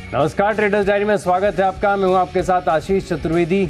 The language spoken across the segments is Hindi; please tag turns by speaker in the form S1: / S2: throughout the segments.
S1: नमस्कार, ट्रेडर्स डायरी में स्वागत है आपका। मैं हूं आपके साथ आशीष चतुर्वेदी।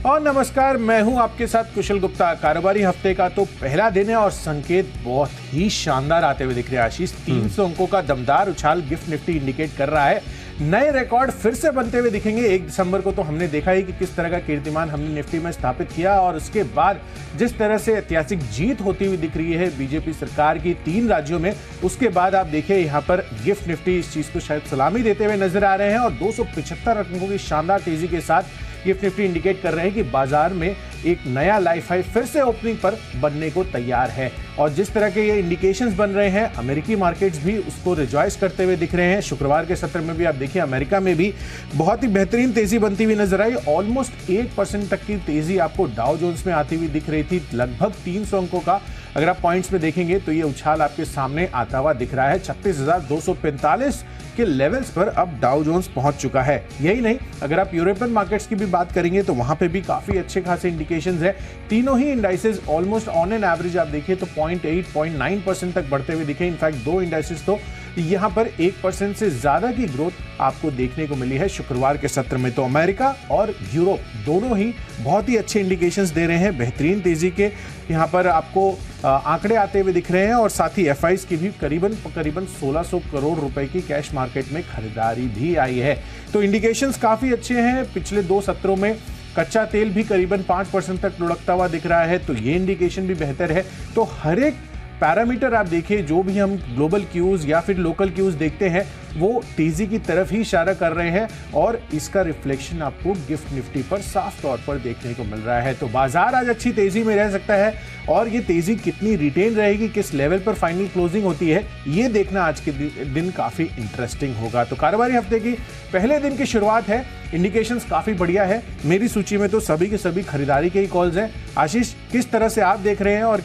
S2: और नमस्कार, मैं हूं आपके साथ कुशल गुप्ता। कारोबारी हफ्ते का तो पहला दिन है और संकेत बहुत ही शानदार आते हुए दिख रहे हैं आशीष। 300 अंकों का दमदार उछाल गिफ्ट निफ्टी इंडिकेट कर रहा है। नए रिकॉर्ड फिर से बनते हुए दिखेंगे। 1 दिसंबर को तो हमने देखा ही कि किस तरह का कीर्तिमान हमने निफ्टी में स्थापित किया और उसके बाद जिस तरह से ऐतिहासिक जीत होती हुई दिख रही है बीजेपी सरकार की 3 राज्यों में, उसके बाद आप देखिए यहाँ पर गिफ्ट निफ्टी इस चीज को शायद सलामी देते हुए नजर आ रहे हैं और 275 अंकों की शानदार तेजी के साथ गिफ्ट निफ्टी इंडिकेट कर रहे हैं कि बाजार में एक नया लाइफ हाई फिर से ओपनिंग पर बनने को तैयार है। और जिस तरह के ये इंडिकेशंस बन रहे हैं, अमेरिकी मार्केट्स भी उसको रिजॉइस करते हुए दिख रहे हैं। शुक्रवार के सत्र में भी आप देखिए अमेरिका में भी बहुत ही बेहतरीन तेजी बनती हुई नजर आई। ऑलमोस्ट 1% तक की तेजी आपको डाउ जोन्स में आती हुई दिख रही थी। लगभग 300 अंकों का अगर आप पॉइंट्स में देखेंगे तो ये उछाल आपके सामने आता हुआ दिख रहा है। 36,245 के लेवल्स पर अब डाउ जोन्स पहुंच चुका है। यही नहीं, अगर आप यूरोपियन मार्केट्स की भी बात करेंगे तो वहां पे भी काफी अच्छे खासे इंडिकेशंस है। तीनों ही indices almost on an average आप देखिए तो 0.8-0.9% तक बढ़ते हुए दिखे। इनफैक्ट 2 इंडाइसेस तो यहां पर 1% से ज्यादा की ग्रोथ आपको देखने को मिली है शुक्रवार के सत्र में। तो अमेरिका और यूरोप दोनों ही बहुत ही अच्छे इंडिकेशंस दे रहे हैं। बेहतरीन तेजी के यहां पर आपको आंकड़े आते हुए दिख रहे हैं और साथ ही एफआईज की भी करीबन 1600 करोड़ रुपए की कैश मार्केट में खरीदारी भी आई है। तो इंडिकेशंस काफी अच्छे हैं। पिछले 2 सत्रों में कच्चा तेल भी करीबन 5% तक लुढ़कता हुआ दिख रहा है, तो ये इंडिकेशन भी बेहतर है। तो हर एक पैरामीटर आप देखिए, जो भी हम ग्लोबल क्यूज या फिर लोकल क्यूज देखते हैं वो तेजी की तरफ ही इशारा कर रहे हैं और इसका रिफ्लेक्शन आपको गिफ्ट निफ्टी पर साफ तौर पर देखने को मिल रहा है। तो बाजार आज अच्छी तेजी में रह सकता है और ये तेजी कितनी रिटेन रहेगी, किस लेवल पर फाइनल क्लोजिंग होती है, ये देखना आज के दिन काफी इंटरेस्टिंग होगा। तो कारोबारी हफ्ते की पहले दिन की शुरुआत है, इंडिकेशंस काफी बढ़िया है। मेरी सूची में तो सभी के सभी खरीदारी के ही कॉल्स हैं। आशीष, किस तरह से आप देख रहे हैं? और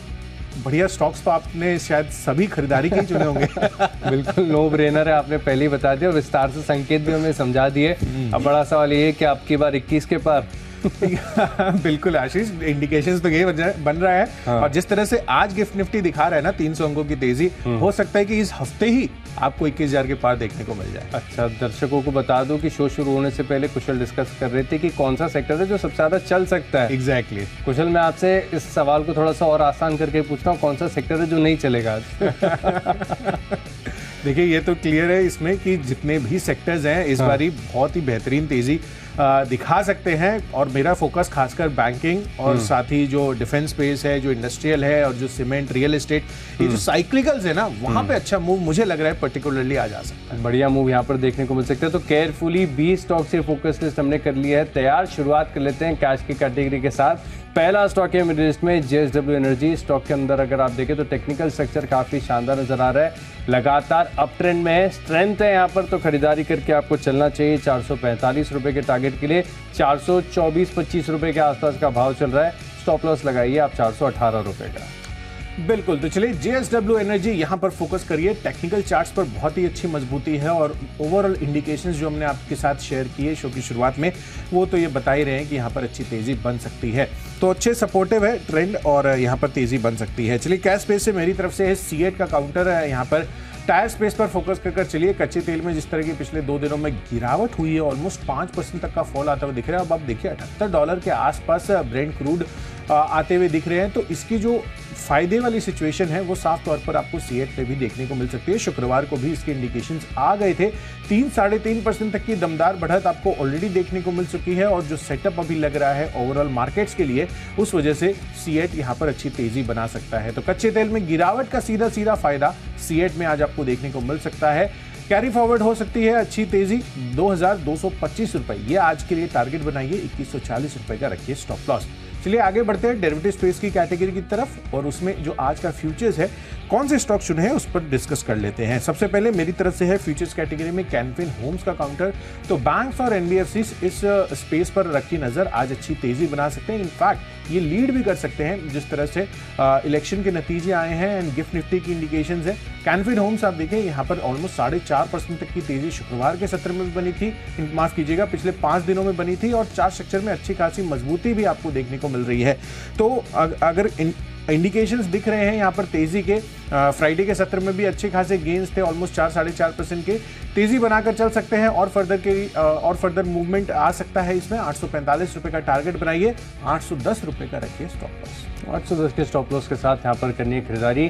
S2: बढ़िया स्टॉक्स तो आपने शायद सभी खरीदारी के ही चुने होंगे।
S1: बिल्कुल नो ब्रेनर है, आपने पहले ही बता दिया और विस्तार से संकेत भी हमें समझा दिए। अब बड़ा सवाल ये है कि आपकी बार 21 के पार।
S2: बिल्कुल आशीष, इंडिकेशंस तो ये बन रहा है। हाँ। और जिस तरह से आज गिफ्ट निफ्टी दिखा रहा है ना 300 अंकों की तेजी, हो सकता है कि इस हफ्ते ही आपको 21,000 के पार देखने को मिल जाए।
S1: अच्छा, दर्शकों को बता दूं कि शो शुरू होने से पहले कुशल डिस्कस कर रहे थे कि कौन सा सेक्टर है जो सबसे ज्यादा चल सकता है।
S2: एग्जैक्टली।
S1: कुशल, मैं आपसे इस सवाल को थोड़ा सा और आसान करके पूछता हूँ, कौन सा सेक्टर है जो नहीं चलेगा आज?
S2: देखिए, ये तो क्लियर है इसमें कि जितने भी सेक्टर्स हैं इस बारी बहुत ही बेहतरीन तेजी दिखा सकते हैं और मेरा फोकस खासकर बैंकिंग और साथ ही जो डिफेंस स्पेस है, जो इंडस्ट्रियल है और जो सीमेंट, रियल एस्टेट, ये जो साइक्लिकल्स है ना, वहां पे अच्छा मूव मुझे लग रहा है पर्टिकुलरली आ जा सकता है।
S1: बढ़िया मूव यहाँ पर देखने को मिल सकता है। तो केयरफुली 20 स्टॉक से फोकस लिस्ट हमने कर लिया है तैयार। शुरुआत कर लेते हैं कैश की कैटेगरी के साथ। पहला स्टॉक है मेरी लिस्ट में JSW एनर्जी। स्टॉक के अंदर अगर आप देखें तो टेक्निकल स्ट्रक्चर काफी शानदार नजर आ रहा है, लगातार अप ट्रेंड में है, स्ट्रेंथ है यहाँ पर, तो खरीदारी करके आपको चलना चाहिए। 445 रुपए के टारगेट के लिए 424-25 रुपए के आसपास का भाव चल रहा है। स्टॉप लॉस लगाइए आप 418 रुपए का।
S2: बिल्कुल, तो चलिए JSW एनर्जी यहां पर फोकस करिए। टेक्निकल चार्ट्स पर बहुत ही अच्छी मजबूती है और ओवरऑल इंडिकेशंस जो हमने आपके साथ शेयर किए शो की शुरुआत में, वो तो ये बता ही रहे हैं कि यहां पर अच्छी तेजी बन सकती है। तो अच्छे सपोर्टिव है ट्रेंड और यहां पर तेजी बन सकती है। चलिए, कैश स्पेस से मेरी तरफ से है सीएट का काउंटर है। यहां पर टायर स्पेस पर फोकस कर चलिए। कच्चे तेल में जिस तरह की पिछले 2 दिनों में गिरावट हुई है, ऑलमोस्ट 5% तक का फॉल आता हुआ दिख रहा है। अब आप देखिए $78 के आसपास ब्रेंट क्रूड आते हुए दिख रहे हैं, तो इसकी जो फायदे वाली सिचुएशन है वो साफ तौर पर आपको सीएट पे भी देखने को मिल सकती है। शुक्रवार को भी इसके इंडिकेशंस आ गए थे। 3-3.5% तक की दमदार बढ़त आपको ऑलरेडी देखने को मिल चुकी है और जो सेटअप अभी लग रहा है ओवरऑल मार्केट्स के लिए, उस वजह से सीएट यहां पर अच्छी तेजी बना सकता है। तो कच्चे तेल में गिरावट का सीधा फायदा सीएट में आज आपको देखने को मिल सकता है। कैरी फॉरवर्ड हो सकती है अच्छी तेजी 2225 रुपए, ये आज के लिए टारगेट बनाइए। 2140 रुपए का रखिए स्टॉप लॉस। चलिए आगे बढ़ते हैं डेरिवेटिव स्पेस की कैटेगरी की तरफ और उसमें जो आज का फ्यूचर्स है, कौन से स्टॉक चुने हैं उस पर डिस्कस कर लेते हैं। सबसे पहले मेरी तरफ से है फ्यूचर्स कैटेगरी में कैनफिन होम्स का काउंटर। तो बैंक्स और एनबीएफसीज इस स्पेस पर रखी नजर आज अच्छी तेजी बना सकते हैं। इनफैक्ट ये लीड भी कर सकते हैं जिस तरह से इलेक्शन के नतीजे आए हैं एंड गिफ्ट निफ्टी की इंडिकेशंस है। कैनफिन होम्स आप देखें यहाँ पर ऑलमोस्ट 4.5% तक की तेजी शुक्रवार के सत्र में भी बनी थी, माफ कीजिएगा पिछले 5 दिनों में बनी थी और चार्ट स्ट्रक्चर में अच्छी खासी मजबूती भी आपको देखने को मिल रही है। तो अगर इंडिकेशंस दिख रहे हैं यहाँ पर तेजी के, फ्राइडे के सत्र में भी अच्छे खासे गेन्स थे, ऑलमोस्ट 4-4.5% के, तेजी बनाकर चल सकते हैं और फर्दर मूवमेंट आ सकता है इसमें। 845 रुपए का टारगेट बनाइए, 810 रुपए का रखिए स्टॉप लॉस।
S1: 810 के स्टॉप लॉस के साथ यहाँ पर करनी है खरीदारी।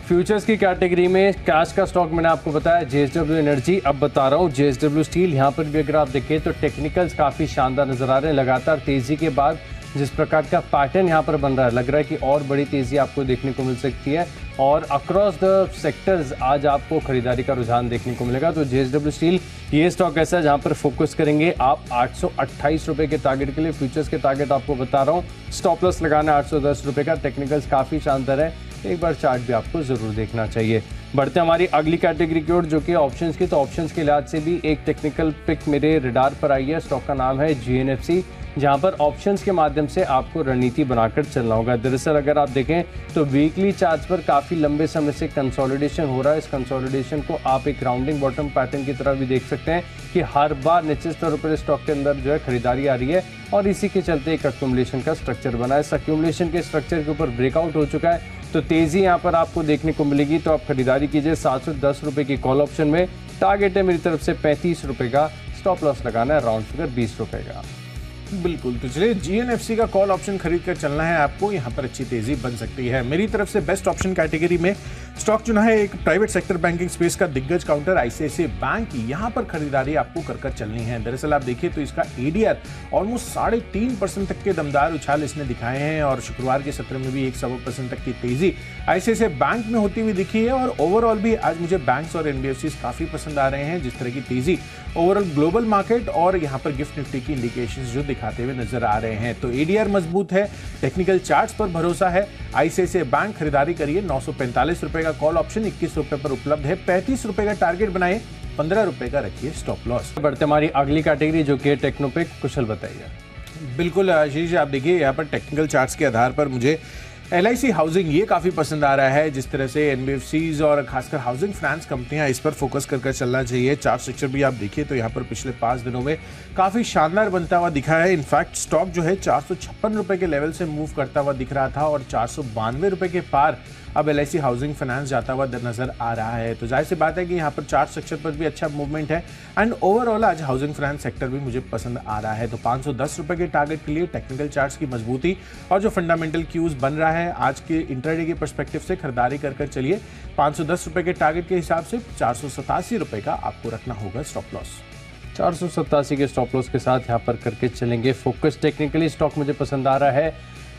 S1: फ्यूचर्स की कैटेगरी में कैश का स्टॉक मैंने आपको बताया जेएसडब्ल्यू एनर्जी, अब बता रहा हूँ जेएसडब्ल्यू स्टील। यहाँ पर भी अगर आप देखें तो टेक्निकल्स काफ़ी शानदार नजर आ रहे हैं। लगातार तेजी के बाद जिस प्रकार का पैटर्न यहाँ पर बन रहा है, लग रहा है कि और बड़ी तेजी आपको देखने को मिल सकती है और अक्रॉस द सेक्टर्स आज आपको खरीदारी का रुझान देखने को मिलेगा। तो जेएसडब्ल्यू स्टील ये स्टॉक ऐसा है जहाँ पर फोकस करेंगे आप 828 रुपए के टारगेट के लिए। फ्यूचर्स के टारगेट आपको बता रहा हूँ, स्टॉप लॉस लगाना है 810 रुपए का। टेक्निकल्स काफ़ी शानदार है, एक बार चार्ट भी आपको जरूर देखना चाहिए। बढ़ते हमारी अगली कैटेगरी की ओर जो कि ऑप्शंस की। तो ऑप्शंस के लिहाज से भी एक टेक्निकल पिक मेरे रडार पर आई है। स्टॉक का नाम है जीएनएफसी, जहां पर ऑप्शंस के माध्यम से आपको रणनीति बनाकर चलना होगा। दरअसल अगर आप देखें तो वीकली चार्ट्स पर काफ़ी लंबे समय से कंसोलिडेशन हो रहा है। इस कंसोलिडेशन को आप एक राउंडिंग बॉटम पैटर्न की तरह भी देख सकते हैं कि हर बार निश्चित स्तर पर स्टॉक के अंदर जो है खरीदारी आ रही है और इसी के चलते एक अक्यूमुलेशन का स्ट्रक्चर बना है। इस अक्यूमुलेशन के स्ट्रक्चर के ऊपर ब्रेकआउट हो चुका है, तो तेजी यहाँ पर आपको देखने को मिलेगी। तो आप खरीदारी कीजिए 710 रुपए की कॉल ऑप्शन में। टारगेट है मेरी तरफ से 35 रुपए का, स्टॉप लॉस लगाना है राउंड फिगर 20 रुपए का।
S2: बिल्कुल, तो चलिए जीएनएफसी का कॉल ऑप्शन खरीद कर चलना है आपको, यहाँ पर अच्छी तेजी बन सकती है। मेरी तरफ से बेस्ट ऑप्शन कैटेगरी में स्टॉक चुना है एक प्राइवेट सेक्टर बैंकिंग स्पेस का दिग्गज काउंटर आईसीआईसीआई बैंक की। यहाँ पर खरीदारी आपको कर चलनी है। दरअसल आप देखिए तो इसका एडीआर ऑलमोस्ट 3.5% तक के दमदार उछाल इसने दिखाए हैं और शुक्रवार के सत्र में भी 1.25% तक की तेजी आईसीआईसीआई बैंक में होती हुई दिखी है। और ओवरऑल भी आज मुझे बैंक्स और एनबीएफसी काफी पसंद आ रहे हैं, जिस तरह की तेजी ओवरऑल ग्लोबल मार्केट और यहाँ पर गिफ्ट निफ्टी की इंडिकेशंस जो दिखाते हुए नजर आ रहे हैं। तो एडीआर मजबूत है, टेक्निकल चार्ट्स पर भरोसा है। आईसीआईसीआई बैंक खरीदारी करिए। 945 रुपए का कॉल ऑप्शन 21 रुपए पर उपलब्ध है। 35 रुपए का टारगेट बनाए, 15 रुपए का रखिए स्टॉप लॉस।
S1: बढ़ते हमारी अगली कैटेगरी जो कि टेक्नोपिक। कुशल बताइए।
S2: बिल्कुल आशीष, आप देखिए यहाँ पर टेक्निकल चार्ट्स के आधार पर मुझे एलआईसी हाउसिंग ये काफ़ी पसंद आ रहा है। जिस तरह से एनबीएफसीज और खासकर हाउसिंग फाइनेंस कंपनियां, इस पर फोकस कर चलना चाहिए। चार्ट स्ट्रक्चर भी आप देखिए तो यहाँ पर पिछले 5 दिनों में काफ़ी शानदार बनता हुआ दिखा है। इनफैक्ट स्टॉक जो है 456 रुपए के लेवल से मूव करता हुआ दिख रहा था और 492 रुपए के पार अब एलआईसी हाउसिंग फाइनेंस जाता हुआ नजर आ रहा है। तो जाहिर सी बात है कि यहाँ पर चार्ट स्ट्रक्चर पर भी अच्छा मूवमेंट है एंड ओवरऑल आज हाउसिंग फाइनेंस सेक्टर भी मुझे पसंद आ रहा है। तो 510 रुपए के टारगेट के लिए टेक्निकल चार्ट्स की मजबूती और जो फंडामेंटल क्यूज बन रहा है आज के इंट्राडे के पर्सपेक्टिव से खरीदारी कर चलिए। 510 रुपए के टारगेट के हिसाब से 487 रुपए का आपको रखना होगा स्टॉप लॉस।
S1: 487 के स्टॉप लॉस के साथ यहाँ पर करके चलेंगे फोकस। टेक्निकली स्टॉक मुझे पसंद आ रहा है।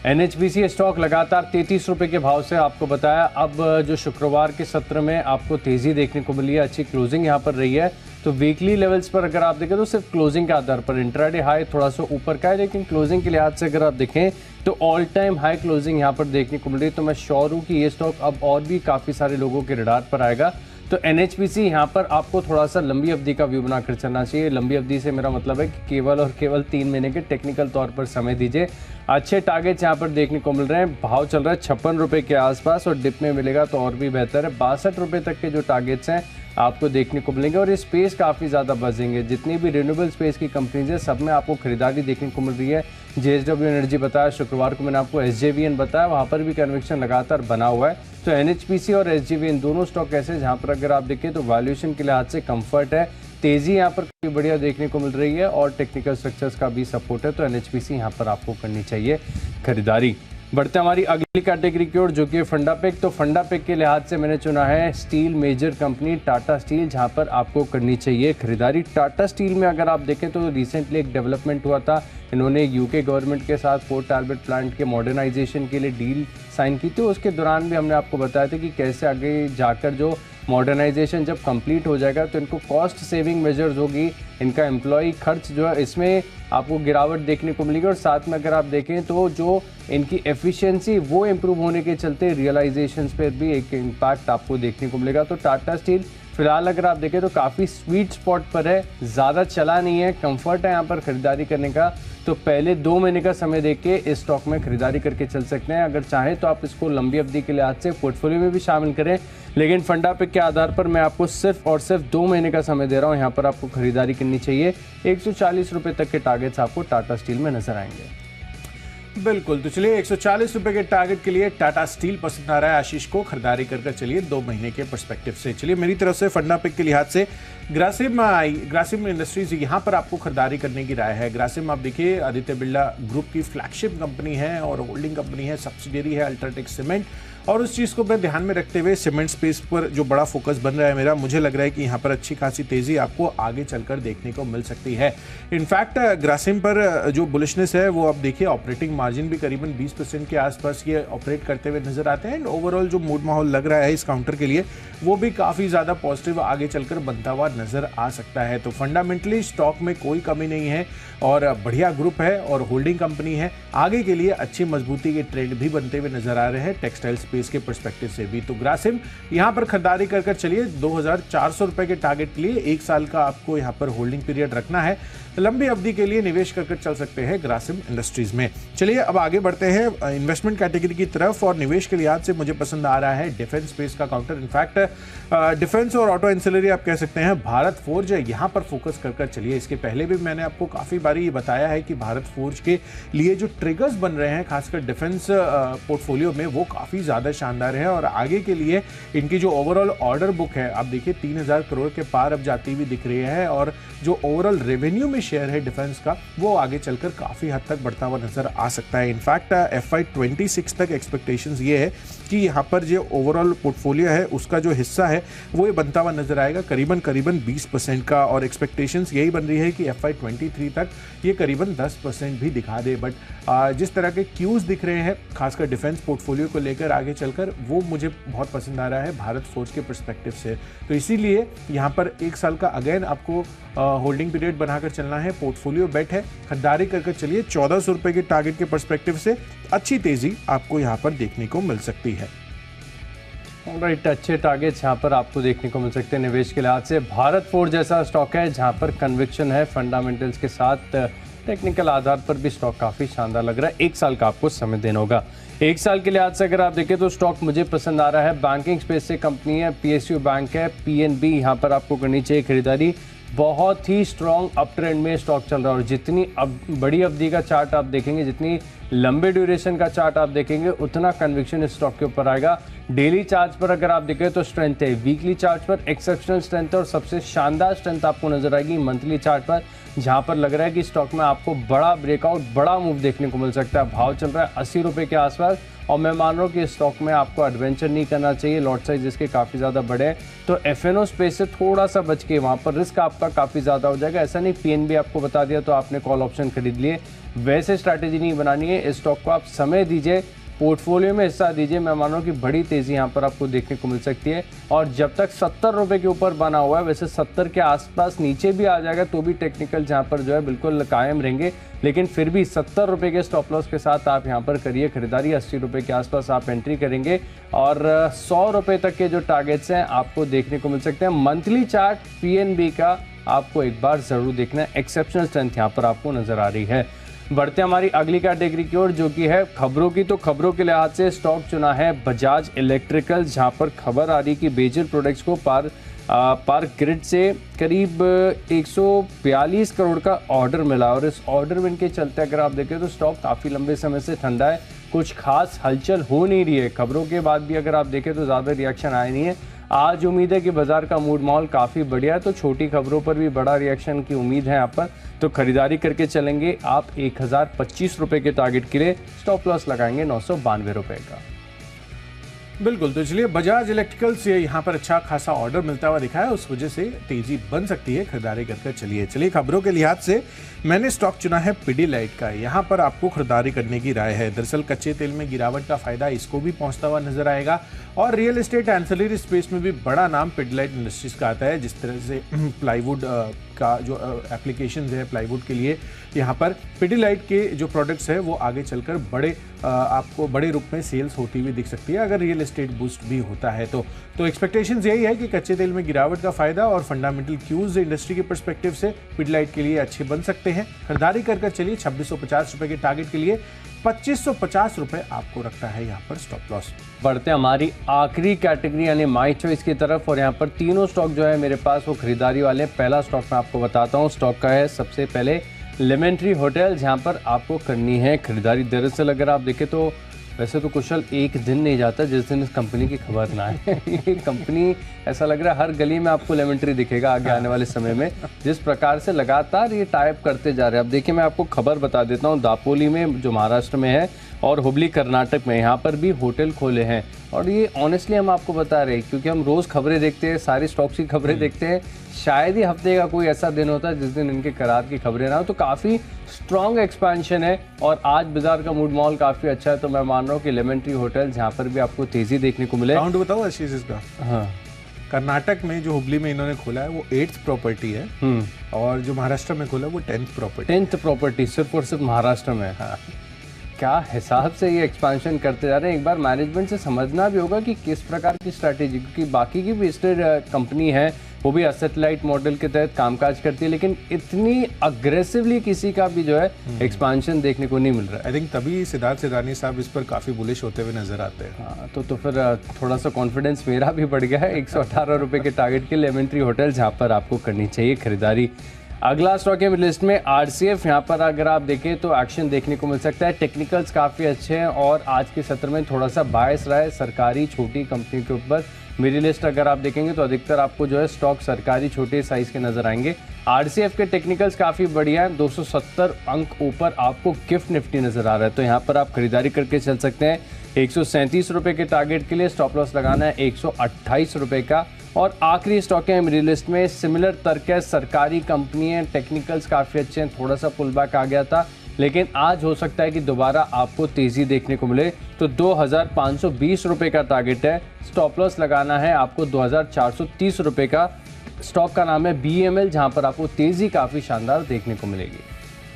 S1: एनएचपीसी स्टॉक लगातार 33 रुपए के भाव से आपको बताया। अब जो शुक्रवार के सत्र में आपको तेजी देखने को मिली है, अच्छी क्लोजिंग यहाँ पर रही है। तो वीकली लेवल्स पर अगर आप देखें तो सिर्फ क्लोजिंग के आधार पर इंट्राडे हाई थोड़ा सा ऊपर का है, लेकिन क्लोजिंग के लिहाज से अगर आप देखें तो ऑल टाइम हाई क्लोजिंग यहाँ पर देखने को मिल रही है। तो मैं श्योर हूँ कि ये स्टॉक अब और भी काफ़ी सारे लोगों के रडार पर आएगा। तो एनएचपीसी यहाँ पर आपको थोड़ा सा लंबी अवधि का व्यू बनाकर चलना चाहिए। लंबी अवधि से मेरा मतलब है कि केवल और केवल 3 महीने के टेक्निकल तौर पर समय दीजिए। अच्छे टारगेट्स यहाँ पर देखने को मिल रहे हैं। भाव चल रहा है 56 रुपए के आसपास और डिप में मिलेगा तो और भी बेहतर है। 62 रुपए तक के जो टारगेट्स हैं आपको देखने को मिलेंगे और ये स्पेस काफ़ी ज़्यादा बजेंगे। जितनी भी रिन्यूएबल स्पेस की कंपनीज है सब में आपको खरीदारी देखने को मिल रही है। जेएसडब्ल्यू एनर्जी बताया, शुक्रवार को मैंने आपको एसजेवीएन बताया, वहाँ पर भी कन्विक्शन लगातार बना हुआ है। तो एनएचपीसी और एसजेवीएन दोनों स्टॉक ऐसे जहाँ पर अगर आप देखें तो वैल्यूएशन के लिहाज से कंफर्ट है। तेजी यहाँ पर काफ़ी बढ़िया देखने को मिल रही है और टेक्निकल स्ट्रक्चर्स का भी सपोर्ट है। तो एनएचपीसी यहाँ पर आपको करनी चाहिए खरीदारी। बढ़ते हमारी अगली कैटेगरी की ओर जो कि फंडा पिक। तो फंडा पिक के लिहाज से मैंने चुना है steel major company Tata steel, जहां पर आपको करनी चाहिए खरीदारी। टाटा स्टील में अगर आप देखें तो रिसेंटली एक डेवलपमेंट हुआ था। इन्होंने यूके गवर्नमेंट के साथ पोर्ट टारगेट प्लांट के मॉडर्नाइजेशन के लिए डील साइन की थी। उसके दौरान भी हमने आपको बताया था कि कैसे आगे जाकर जो मॉडर्नाइजेशन जब कंप्लीट हो जाएगा तो इनको कॉस्ट सेविंग मेजर्स होगी, इनका एम्प्लॉय खर्च जो है इसमें आपको गिरावट देखने को मिलेगी और साथ में अगर आप देखें तो जो इनकी एफिशिएंसी वो इम्प्रूव होने के चलते रियलाइजेशंस पे भी एक इम्पैक्ट आपको देखने को मिलेगा। तो टाटा स्टील फिलहाल अगर आप देखें तो काफ़ी स्वीट स्पॉट पर है, ज़्यादा चला नहीं है, कंफर्ट है यहाँ पर खरीदारी करने का। तो पहले 2 महीने का समय देख के इस स्टॉक में खरीदारी करके चल सकते हैं। अगर चाहें तो आप इसको लंबी अवधि के लिहाज से पोर्टफोलियो में भी शामिल करें, लेकिन फंडा पिक के आधार पर मैं आपको सिर्फ और सिर्फ 2 महीने का समय दे रहा हूँ। यहाँ पर आपको खरीदारी करनी चाहिए। 140 रुपये तक के टारगेट्स आपको टाटा स्टील में नजर आएंगे।
S2: बिल्कुल, तो चलिए 140 रुपए के टारगेट के लिए टाटा स्टील पसंद आ रहा है आशीष को, खरीदारी कर चलिए 2 महीने के पर्सपेक्टिव से। चलिए मेरी तरफ से फंडा पिक के लिहाज से ग्रासिम इंडस्ट्रीज यहाँ पर आपको खरीदारी करने की राय है। ग्रासिम आप देखिए आदित्य बिरला ग्रुप की फ्लैगशिप कंपनी है और होल्डिंग कंपनी है, सब्सिडियरी है अल्ट्राटेक सीमेंट, और उस चीज़ को मैं ध्यान में रखते हुए सीमेंट स्पेस पर जो बड़ा फोकस बन रहा है मेरा, मुझे लग रहा है कि यहाँ पर अच्छी खासी तेजी आपको आगे चलकर देखने को मिल सकती है। इनफैक्ट ग्रासिम पर जो बुलिशनेस है वो आप देखिए, ऑपरेटिंग मार्जिन भी करीबन 20% के आसपास ये ऑपरेट करते हुए नजर आते हैं। एंड ओवरऑल जो मूड माहौल लग रहा है इस काउंटर के लिए वो भी काफ़ी ज़्यादा पॉजिटिव आगे चलकर बनता हुआ नजर आ सकता है। तो फंडामेंटली स्टॉक में कोई कमी नहीं है और बढ़िया ग्रुप है और होल्डिंग कंपनी है, आगे के लिए अच्छी मजबूती के ट्रेंड भी बनते हुए नजर आ रहे हैं टेक्सटाइल स्पेस के पर्सपेक्टिव से भी। तो ग्रासिम यहां पर खरीदारी कर चलिए 2400 रुपए के टारगेट के लिए 1 साल का आपको यहां पर होल्डिंग पीरियड रखना है, लंबी अवधि के लिए निवेश कर चल सकते हैं ग्रासिम इंडस्ट्रीज में। चलिए अब आगे बढ़ते हैं इन्वेस्टमेंट कैटेगरी की तरफ, और निवेश के लिहाज से मुझे पसंद आ रहा है डिफेंस स्पेस का काउंटर। इनफैक्ट डिफेंस और ऑटो इंसिलरी आप कह सकते हैं, भारत फोर्ज यहां पर फोकस कर चलिए। इसके पहले भी मैंने आपको काफी बारी ये बताया है कि भारत फोर्ज के लिए जो ट्रिगर्स बन रहे हैं खासकर डिफेंस पोर्टफोलियो में वो काफी ज्यादा शानदार है, और आगे के लिए इनकी जो ओवरऑल ऑर्डर बुक है आप देखिए 3000 करोड़ के पार अब जाती हुई दिख रही है, और जो ओवरऑल रेवेन्यू में शेयर है डिफेंस का वो आगे चलकर काफी हद तक बढ़ता हुआ नजर आ सकता है। इनफैक्ट FY26 तक एक्सपेक्टेशंस ये है कि यहाँ पर जो ओवरऑल पोर्टफोलियो है उसका जो हिस्सा है वो ये बनता हुआ नजर आएगा करीबन 20% का, और एक्सपेक्टेशंस यही बन रही है कि FY23 तक ये करीबन 10% भी दिखा दे। बट जिस तरह के क्यूज दिख रहे हैं खासकर डिफेंस पोर्टफोलियो को लेकर आगे चलकर, वो मुझे बहुत पसंद आ रहा है भारत फोर्ज के पर्सपेक्टिव से। तो इसीलिए यहाँ पर 1 साल का अगेन आपको होल्डिंग पीरियड बनाकर चलना है, पोर्टफोलियो बेट है, खरीदारी कर चलिए 1400 रुपए के टारगेट के पर्सपेक्टिव से अच्छी तेजी आपको यहाँ पर देखने को मिल सकती है।
S1: राइट, अच्छे टारगेट्स यहाँ पर आपको देखने को मिल सकते हैं निवेश के लिहाज से। भारत फोर्ज जैसा स्टॉक है जहाँ पर कन्विक्शन है, फंडामेंटल्स के साथ टेक्निकल आधार पर भी स्टॉक काफ़ी शानदार लग रहा है। 1 साल का आपको समय देना होगा। 1 साल के लिहाज से अगर आप देखें तो स्टॉक मुझे पसंद आ रहा है। बैंकिंग स्पेस से कंपनी है, PSU बैंक है, PNB यहाँ पर आपको करनी चाहिए खरीदारी। बहुत ही स्ट्रॉन्ग अप ट्रेंड में स्टॉक चल रहा है, और जितनी बड़ी अवधि का चार्ट आप देखेंगे, जितनी लंबे ड्यूरेशन का चार्ट आप देखेंगे, उतना कन्विक्शन इस स्टॉक के ऊपर आएगा। डेली चार्ट पर अगर आप देखें तो स्ट्रेंथ है, वीकली चार्ट पर एक्सेप्शनल स्ट्रेंथ है, और सबसे शानदार स्ट्रेंथ आपको नजर आएगी मंथली चार्ट पर, जहां पर लग रहा है कि स्टॉक में आपको बड़ा ब्रेकआउट, बड़ा मूव देखने को मिल सकता है। भाव चल रहा है 80 रुपये के आसपास, और मैं मान रहा हूँ कि इस स्टॉक में आपको एडवेंचर नहीं करना चाहिए। लॉट साइज इसके काफ़ी ज़्यादा बड़े हैं, तो FNO स्पेस से थोड़ा सा बच के, वहाँ पर रिस्क आपका काफ़ी ज़्यादा हो जाएगा। ऐसा नहीं PNB आपको बता दिया तो आपने कॉल ऑप्शन खरीद लिए, वैसे स्ट्रैटेजी नहीं बनानी है। इस स्टॉक को आप समय दीजिए, पोर्टफोलियो में हिस्सा दीजिए। मैं मान रहा हूँ कि बड़ी तेज़ी यहाँ पर आपको देखने को मिल सकती है, और जब तक 70 रुपये के ऊपर बना हुआ है, वैसे 70 के आसपास नीचे भी आ जाएगा तो भी टेक्निकल जहाँ पर जो है बिल्कुल कायम रहेंगे, लेकिन फिर भी 70 रुपये के स्टॉप लॉस के साथ आप यहाँ पर करिए खरीदारी। 80 रुपये के आसपास आप एंट्री करेंगे, और 100 रुपये तक के जो टारगेट्स हैं आपको देखने को मिल सकते हैं। मंथली चार्ट PNB का आपको एक बार ज़रूर देखना है, एक्सेप्शनल स्ट्रेंथ यहाँ पर आपको नज़र आ रही है। बढ़ते हमारी अगली कैटेगरी की ओर, जो कि है खबरों की। तो खबरों के लिहाज से स्टॉक चुना है बजाज इलेक्ट्रिकल, जहां पर खबर आ रही कि बेजर प्रोडक्ट्स को पार ग्रिड से करीब 142 करोड़ का ऑर्डर मिला, और इस ऑर्डर विन के चलते अगर आप देखें तो स्टॉक काफ़ी लंबे समय से ठंडा है, कुछ खास हलचल हो नहीं रही है। खबरों के बाद भी अगर आप देखें तो ज़्यादा रिएक्शन आया नहीं है। आज उम्मीद है कि बाजार का मूड माहौल काफ़ी बढ़िया है, तो छोटी खबरों पर भी बड़ा रिएक्शन की उम्मीद है यहाँ पर, तो खरीदारी करके चलेंगे। आप 1025 रुपये के टारगेट के लिए स्टॉप लॉस लगाएंगे 992 रुपये का।
S2: बिल्कुल, तो इसलिए बजाज इलेक्ट्रिकल से यहाँ पर अच्छा खासा ऑर्डर मिलता हुआ दिखा है, उस वजह से तेजी बन सकती है, खरीदारी कर चलिए खबरों के लिहाज से मैंने स्टॉक चुना है पिडीलाइट का। यहाँ पर आपको खरीदारी करने की राय है। दरअसल कच्चे तेल में गिरावट का फायदा इसको भी पहुंचता हुआ नजर आएगा, और रियल एस्टेट एंसिलरी स्पेस में भी बड़ा नाम पिडीलाइट इंडस्ट्रीज का आता है। जिस तरह से प्लाईवुड का जो एप्लीकेशन है प्लाईवुड के लिए, यहाँ पर पिडीलाइट के जो प्रोडक्ट्स है वो आगे चलकर आपको बड़े रूप में सेल्स होती हुई दिख सकती है अगर रियल एस्टेट बूस्ट भी होता है तो एक्सपेक्टेशंस यही है कि कच्चे तेल में गिरावट का फायदा और फंडामेंटल क्यूज इंडस्ट्री के पर्सपेक्टिव से पिडीलाइट के लिए अच्छे बन सकते हैं। खरीदारी कर चलिए 2650 रुपए के टारगेट के लिए 2550 रुपए आपको रखता है यहाँ पर स्टॉप लॉस।
S1: बढ़ते हमारी आखिरी कैटेगरी यानी माई चॉइस की तरफ, और यहाँ पर तीनों स्टॉक जो है मेरे पास वो खरीदारी वाले हैं। पहला स्टॉक मैं आपको बताता हूँ, स्टॉक का है सबसे पहले लेमन ट्री होटल, जहां पर आपको करनी है खरीदारी। दरअसल अगर आप देखें तो वैसे तो कुशल एक दिन नहीं जाता जिस दिन इस कंपनी की खबर ना आए। ये कंपनी ऐसा लग रहा है हर गली में आपको लेमन ट्री दिखेगा आगे आने वाले समय में, जिस प्रकार से लगातार ये टाइप करते जा रहे हैं। अब देखिए मैं आपको खबर बता देता हूँ, दापोली में जो महाराष्ट्र में है और हुबली कर्नाटक में, यहाँ पर भी होटल खोले हैं। और ये ऑनेस्टली हम आपको बता रहे हैं क्योंकि हम रोज़ खबरें देखते हैं, सारी स्टॉक्स की खबरें देखते हैं। शायद ही हफ्ते का कोई ऐसा दिन होता है जिस दिन इनके करार की खबरें ना हो। तो काफ़ी स्ट्रॉन्ग एक्सपेंशन है और आज बाजार का मूड माहौल काफ़ी अच्छा है। तो मैं मान रहा हूँ कि लेमन ट्री होटल जहाँ पर भी आपको तेज़ी देखने को मिले।
S2: काउंट बताओ आशीष इसका।
S1: हाँ,
S2: कर्नाटक में जो हुबली में इन्होंने खोला है वो 8th प्रॉपर्टी है और जो महाराष्ट्र में खोला वो 10th प्रॉपर्टी।
S1: 10th प्रॉपर्टी सिर्फ और सिर्फ महाराष्ट्र में। हाँ, क्या हिसाब से ये एक्सपेंशन करते जा रहे हैं। एक बार मैनेजमेंट से समझना भी होगा कि किस प्रकार की स्ट्रैटेजी, क्योंकि बाकी की भी स्टेट कंपनी है वो भी एसेट लाइट मॉडल के तहत कामकाज करती है, लेकिन इतनी अग्रेसिवली किसी का भी जो है एक्सपेंशन देखने को नहीं मिल रहा है।
S2: आई थिंक तभी सिद्धार्थ सिदानी साहब इस पर काफ़ी बुलिश होते हुए नजर आते हैं।
S1: हाँ, तो फिर थोड़ा सा कॉन्फिडेंस मेरा भी बढ़ गया है। 118 रुपये के टारगेट के लेमन ट्री होटल जहाँ पर आपको करनी चाहिए खरीदारी। अगला स्टॉक है लिस्ट में आरसीएफ। यहाँ पर अगर आप देखें तो एक्शन देखने को मिल सकता है। टेक्निकल्स काफ़ी अच्छे हैं और आज के सत्र में थोड़ा सा बायस रहा है सरकारी छोटी कंपनी के ऊपर। मेरी लिस्ट अगर आप देखेंगे तो अधिकतर आपको जो है स्टॉक सरकारी छोटे साइज के नजर आएंगे। आरसीएफ के टेक्निकल्स काफ़ी बढ़िया हैं, 270 अंक ऊपर आपको गिफ्ट निफ्टी नजर आ रहा है, तो यहाँ पर आप खरीदारी करके चल सकते हैं। 137 रुपये के टारगेट के लिए स्टॉप लॉस लगाना है 128 रुपये का। और आखिरी स्टॉक है मेरी लिस्ट में, सिमिलर तर्क है, सरकारी कंपनी है, टेक्निकल्स काफ़ी अच्छे हैं, थोड़ा सा पुल बैक आ गया था लेकिन आज हो सकता है कि दोबारा आपको तेज़ी देखने को मिले। तो 2520 रुपये का टारगेट है, स्टॉप लॉस लगाना है आपको 2430 रुपये का। स्टॉक का नाम है BEML, जहां पर आपको तेज़ी काफ़ी शानदार देखने को मिलेगी।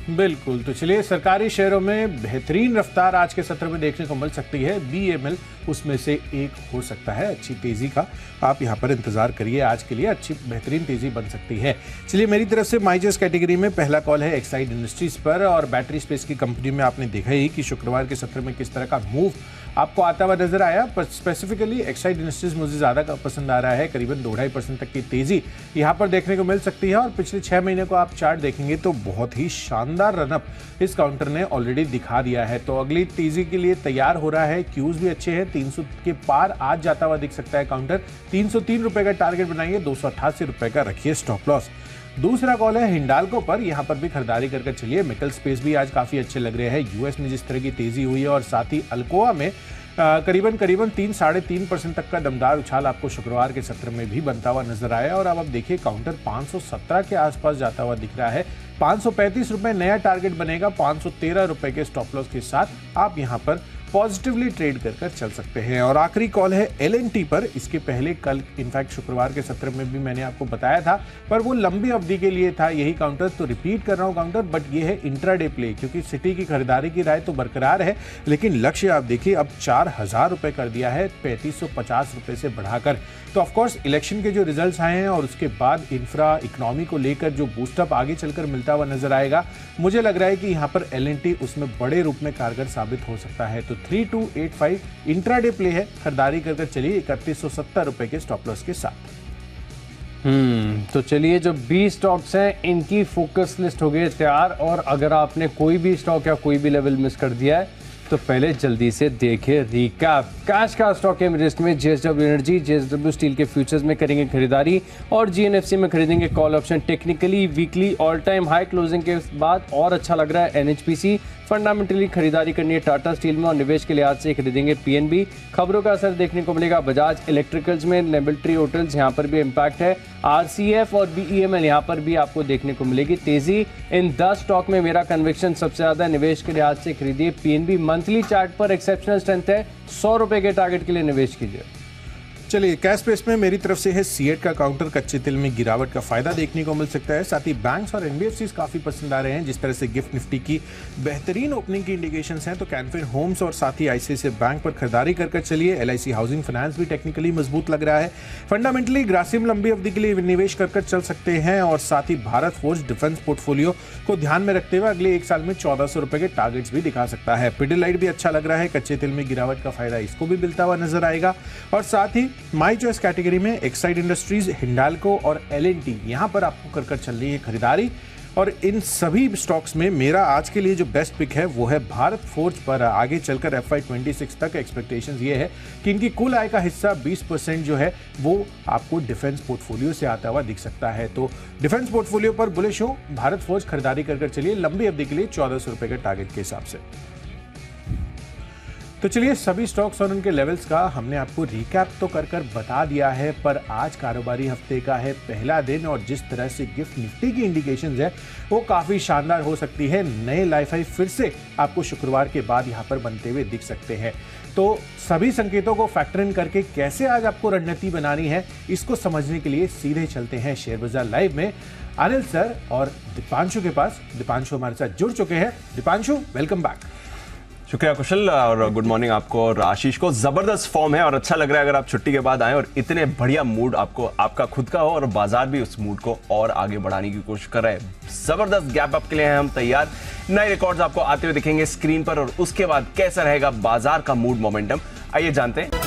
S2: बिल्कुल, तो चलिए सरकारी शेयरों में बेहतरीन रफ्तार आज के सत्र में देखने को मिल सकती है। BEML उसमें से एक हो सकता है। अच्छी तेजी का आप यहां पर इंतजार करिए, आज के लिए अच्छी बेहतरीन तेजी बन सकती है। चलिए मेरी तरफ से माइजर्स कैटेगरी में पहला कॉल है एक्साइड इंडस्ट्रीज पर। और बैटरी स्पेस की कंपनी में आपने देखा ही कि शुक्रवार के सत्र में किस तरह का मूव आपको आता हुआ नजर आया। पर स्पेसिफिकली एक्साइड इंडस्ट्रीज मुझे ज्यादा पसंद आ रहा है, करीबन 2-2.5% तक की तेजी यहां पर देखने को मिल सकती है। और पिछले 6 महीने को आप चार्ट देखेंगे तो बहुत ही शानदार रनअप इस काउंटर ने ऑलरेडी दिखा दिया है, तो अगली तेजी के लिए तैयार हो रहा है। क्यूज भी अच्छे हैं, 300 के पार आज जाता हुआ दिख सकता है काउंटर। 303 रुपए का टारगेट बनाइए, 288 रुपए का रखिए स्टॉप लॉस। दूसरा कॉल है हिंडाल्को पर, यहां पर भी खरीदारी करके चलिए। मेटल स्पेस भी आज काफी अच्छे लग रहे हैं। यूएस में जिस तरह की तेजी हुई है और साथ ही अल्कोआ में करीबन 3-3.5% तक का दमदार उछाल आपको शुक्रवार के सत्र में भी बनता हुआ नजर आया। और अब देखिए काउंटर 517 के आसपास जाता हुआ दिख रहा है। 535 रुपए नया टारगेट बनेगा। 513 रुपए के स्टॉप लॉस के साथ आप यहां पर पॉजिटिवली ट्रेड कर चल सकते हैं। और आखिरी कॉल है LNT पर। इसके पहले कल इनफैक्ट शुक्रवार के सत्र में भी मैंने आपको बताया था, पर वो लंबी अवधि के लिए था यही काउंटर, तो रिपीट कर रहा हूं काउंटर, बट ये है इंट्राडे प्ले, क्योंकि सिटी की खरीदारी की राय तो बरकरार है लेकिन लक्ष्य आप देखिए अब 4000 रुपए कर दिया है 3550 रुपए से बढ़ाकर। तो ऑफकोर्स इलेक्शन के जो रिजल्ट्स आए हैं और उसके बाद इंफ्रा इकोनॉमी को लेकर जो बूस्टअप आगे चलकर मिलता हुआ नजर आएगा, मुझे लग रहा है कि यहाँ पर LNT उसमें बड़े रूप में कारगर साबित हो सकता है। तो 3285 इंट्राडे प्ले है, खरीदारी कर चलिए 3170 रुपए के स्टॉप लॉस के साथ।
S1: तो चलिए जो 20 स्टॉक्स हैं इनकी फोकस लिस्ट हो गई तैयार। और अगर आपने कोई भी स्टॉक या कोई भी लेवल मिस कर दिया है तो पहले जल्दी से देखिए रिकैप। कैश का स्टॉक है मेरी लिस्ट में JSW एनर्जी, JSW स्टील के फ्यूचर्स में करेंगे खरीदारी और GNFC में खरीदेंगे call option. Technically weekly all time high closing के बाद और अच्छा लग रहा है NHPC। फंडामेंटली खरीदारी करनी है टाटा स्टील में और निवेश के लिहाज से खरीदेंगे PNB। खबरों का असर देखने को मिलेगा बजाज इलेक्ट्रिकल्स में, लेमन ट्री होटल्स यहाँ पर भी इम्पैक्ट है। RCF और BEML यहाँ पर भी आपको देखने को मिलेगी तेजी। इन 10 स्टॉक में मेरा कन्विक्शन सबसे ज्यादा निवेश के लिहाज से खरीदिए PNB। मंथली चार्ट पर एक्सेप्शनल स्ट्रेंथ है, 100 रुपए के टारगेट के लिए निवेश कीजिए।
S2: चलिए कैश स्पेस में मेरी तरफ से है सीएट का काउंटर। कच्चे तेल में गिरावट का फायदा देखने को मिल सकता है। साथ ही बैंक्स और NBFCs काफी पसंद आ रहे हैं। जिस तरह से गिफ्ट निफ्टी की बेहतरीन ओपनिंग की इंडिकेशंस हैं, तो कैनफिन होम्स और साथ ही ICICI बैंक पर खरीदारी कर चलिए। LIC हाउसिंग फाइनेंस भी टेक्निकली मजबूत लग रहा है। फंडामेंटली ग्रासिम लंबी अवधि के लिए निवेश कर चल सकते हैं। और साथ ही भारत फोर्ज डिफेंस पोर्टफोलियो को ध्यान में रखते हुए अगले 1 साल में 1400 रुपए के टारगेट्स भी दिखा सकता है। पिडिलाइट भी अच्छा लग रहा है, कच्चे तेल में गिरावट का फायदा इसको भी मिलता हुआ नजर आएगा। और साथ ही माई चॉइस कैटेगरी में एक्साइड इंडस्ट्रीज, हिंडाल्को और LNT यहां पर आपको कर चल रही है खरीदारी। और इन सभी स्टॉक्स में मेरा आज के लिए जो बेस्ट पिक है वो है भारत फोर्ज पर। आगे चलकर FY26 तक एक्सपेक्टेशंस ये है कि इनकी कुल आय का हिस्सा 20% जो है वो आपको डिफेंस पोर्टफोलियो से आता हुआ दिख सकता है। तो डिफेंस पोर्टफोलियो पर बुलिश हो, भारत फोर्ज खरीदारी कर चलिए लंबी अवधि के लिए 1400 रुपए के टारगेट के हिसाब से। तो चलिए सभी स्टॉक्स और उनके लेवल्स का हमने आपको रिकैप तो कर बता दिया है, पर आज कारोबारी हफ्ते का है पहला दिन और जिस तरह से गिफ्ट निफ्टी की इंडिकेशंस है वो काफी शानदार हो सकती है। नए लाइफ हाई फिर से आपको शुक्रवार के बाद यहां पर बनते हुए दिख सकते हैं। तो सभी संकेतों को फैक्टर इन करके कैसे आज आपको रणनीति बनानी है इसको समझने के लिए सीधे चलते हैं शेयर बाजार लाइव में अनिल सर और दीपांशु के पास। दीपांशु हमारे साथ जुड़ चुके हैं। Deepanshu, welcome back.
S3: शुक्रिया कुशल और गुड मॉर्निंग आपको और आशीष को। जबरदस्त फॉर्म है और अच्छा लग रहा है अगर आप छुट्टी के बाद आए और इतने बढ़िया मूड आपको आपका खुद का हो और बाजार भी उस मूड को और आगे बढ़ाने की कोशिश कर रहे हैं। जबरदस्त गैप अप के लिए हैं हम तैयार। नए रिकॉर्ड्स आपको आते हुए दिखेंगे स्क्रीन पर और उसके बाद कैसा रहेगा बाजार का मूड मोमेंटम, आइए जानते हैं।